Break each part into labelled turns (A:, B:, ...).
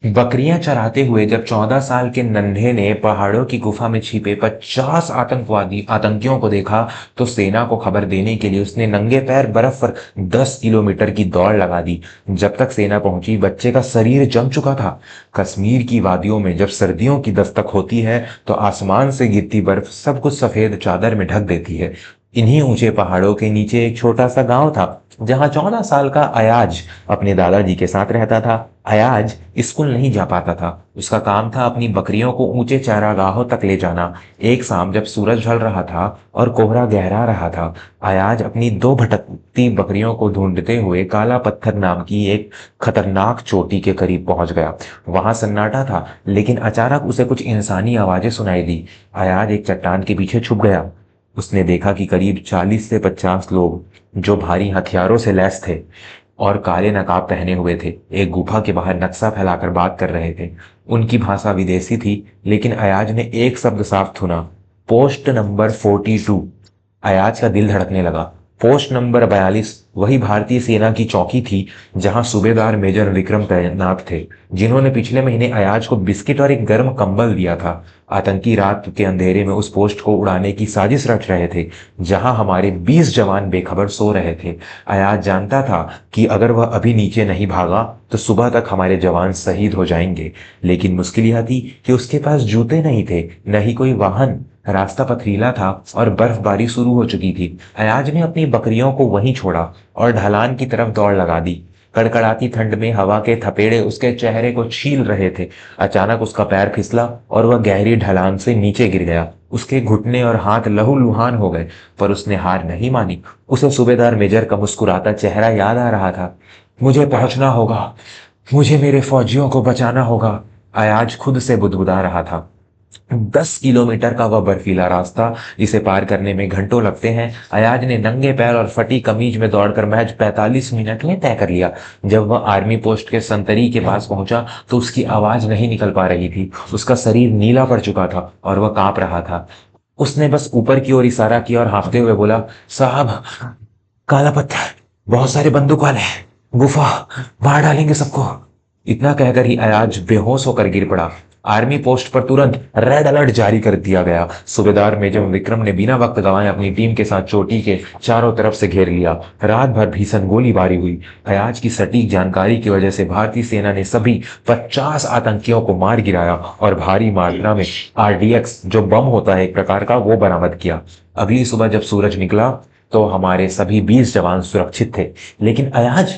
A: बकरियां चराते हुए जब 14 साल के नन्हे ने पहाड़ों की गुफा में छिपे 50 आतंकियों को देखा तो सेना को खबर देने के लिए उसने नंगे पैर बर्फ पर 10 किलोमीटर की दौड़ लगा दी। जब तक सेना पहुंची बच्चे का शरीर जम चुका था। कश्मीर की वादियों में जब सर्दियों की दस्तक होती है तो आसमान से गिरती बर्फ सब कुछ सफेद चादर में ढक देती है। इन्हीं ऊंचे पहाड़ों के नीचे एक छोटा सा गांव था जहां 14 साल का अयाज अपने दादाजी के साथ रहता था। अयाज स्कूल नहीं जा पाता था। उसका काम था अपनी बकरियों को ऊंचे चारागाहों तक ले जाना। एक शाम जब सूरज ढल रहा था और कोहरा गहरा रहा था, अयाज अपनी दो भटकती बकरियों को ढूंढते हुए काला पत्थर नाम की एक खतरनाक चोटी के करीब पहुंच गया। वहां सन्नाटा था, लेकिन अचानक उसे कुछ इंसानी आवाजें सुनाई दी। अयाज एक चट्टान के पीछे छुप गया। उसने देखा कि करीब 40 से 50 लोग जो भारी हथियारों से लैस थे और काले नकाब पहने हुए थे, एक गुफा के बाहर नक्शा फैलाकर बात कर रहे थे। उनकी भाषा विदेशी थी, लेकिन अयाज ने एक शब्द साफ सुना, पोस्ट नंबर 42। अयाज का दिल धड़कने लगा। पोस्ट नंबर 42 वही भारतीय सेना की चौकी थी जहां सूबेदार मेजर विक्रम तैनात थे, जिन्होंने पिछले महीने अयाज को बिस्किट और एक गर्म कंबल दिया था। आतंकी रात के अंधेरे में उस पोस्ट को उड़ाने की साजिश रच रहे थे, जहां हमारे 20 जवान बेखबर सो रहे थे। अयाज जानता था कि अगर वह अभी नीचे नहीं भागा तो सुबह तक हमारे जवान शहीद हो जाएंगे। लेकिन मुश्किल यह थी कि उसके पास जूते नहीं थे, न ही कोई वाहन। रास्ता पथरीला था और बर्फबारी शुरू हो चुकी थी। अयाज ने अपनी बकरियों को वहीं छोड़ा और ढलान की तरफ दौड़ लगा दी। कड़कड़ाती ठंड में हवा के थपेड़े उसके चेहरे को छील रहे थे। अचानक उसका पैर फिसला और वह गहरी ढलान से नीचे गिर गया। उसके घुटने और हाथ लहूलुहान हो गए, पर उसने हार नहीं मानी। उसे सूबेदार मेजर का मुस्कुराता चेहरा याद आ रहा था। मुझे पहुंचना होगा, मुझे मेरे फौजियों को बचाना होगा, अयाज खुद से बुदबुदा रहा था। 10 किलोमीटर का वह बर्फीला रास्ता जिसे पार करने में घंटों लगते हैं, अयाज ने नंगे पैर और फटी कमीज में दौड़कर महज 45 मिनट में तय कर लिया। जब वह आर्मी पोस्ट के संतरी के पास पहुंचा तो उसकी आवाज नहीं निकल पा रही थी। उसका शरीर नीला पड़ चुका था और वह कांप रहा था। उसने बस ऊपर की ओर इशारा किया और हाँफते हुए बोला, साहब, काला पत्थर, बहुत सारे बंदूक वाले हैं, गुफा, मार डालेंगे सबको। इतना कहकर ही अयाज बेहोश होकर गिर पड़ा। आर्मी पोस्ट पर तुरंत रेड अलर्ट जारी कर दिया गया। सूबेदार मेजर विक्रम ने बिना वक्त गंवाए अपनी टीम के साथ चोटी के चारों तरफ से घेर लिया। रात भर भीषण गोलीबारी हुई। अयाज की सटीक जानकारी की वजह से भारतीय सेना ने सभी 50 आतंकियों को मार गिराया और भारी मात्रा में आरडीएक्स, जो बम होता है एक प्रकार का, वो बरामद किया। अगली सुबह जब सूरज निकला तो हमारे सभी 20 जवान सुरक्षित थे, लेकिन अयाज,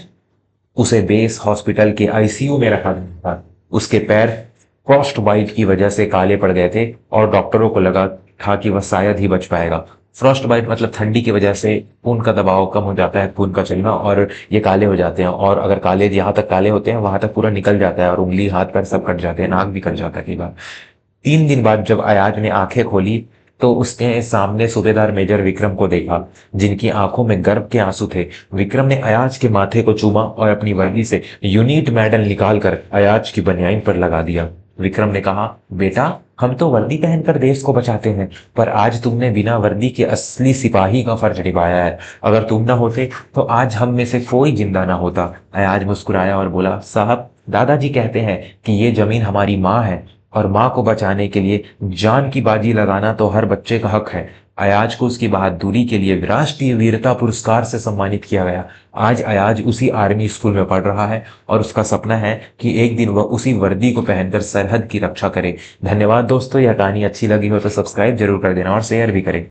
A: उसे बेस हॉस्पिटल के आईसीयू में रखा गया था। उसके पैर फ्रॉस्ट बाइट की वजह से काले पड़ गए थे और डॉक्टरों को लगा था कि वह शायद ही बच पाएगा। फ्रॉस्ट बाइट मतलब ठंडी की वजह से खून का दबाव कम हो जाता है, खून का चलना, और ये काले हो जाते हैं। और अगर काले यहाँ तक काले होते हैं वहां तक पूरा निकल जाता है और उंगली हाथ पैर सब कट जाते हैं, नाक भी कट जाता है कई बार। 3 दिन बाद जब अयाज ने आंखें खोली तो उसने सामने सूबेदार मेजर विक्रम को देखा, जिनकी आंखों में गर्व के आंसू थे। विक्रम ने अयाज के माथे को चूमा और अपनी वर्दी से यूनिट मेडल निकालकर अयाज की बनियान पर लगा दिया। विक्रम ने कहा, बेटा, हम तो वर्दी पहनकर देश को बचाते हैं, पर आज तुमने बिना वर्दी के असली सिपाही का फर्ज निभाया है। अगर तुम ना होते तो आज हम में से कोई जिंदा ना होता। अयाज मुस्कुराया और बोला, साहब, दादाजी कहते हैं कि ये जमीन हमारी माँ है और माँ को बचाने के लिए जान की बाजी लगाना तो हर बच्चे का हक है। अयाज को उसकी बहादुरी के लिए राष्ट्रीय वीरता पुरस्कार से सम्मानित किया गया। आज अयाज उसी आर्मी स्कूल में पढ़ रहा है और उसका सपना है कि एक दिन वह उसी वर्दी को पहनकर सरहद की रक्षा करे। धन्यवाद दोस्तों, यह कहानी अच्छी लगी हो तो सब्सक्राइब जरूर कर देना और शेयर भी करें।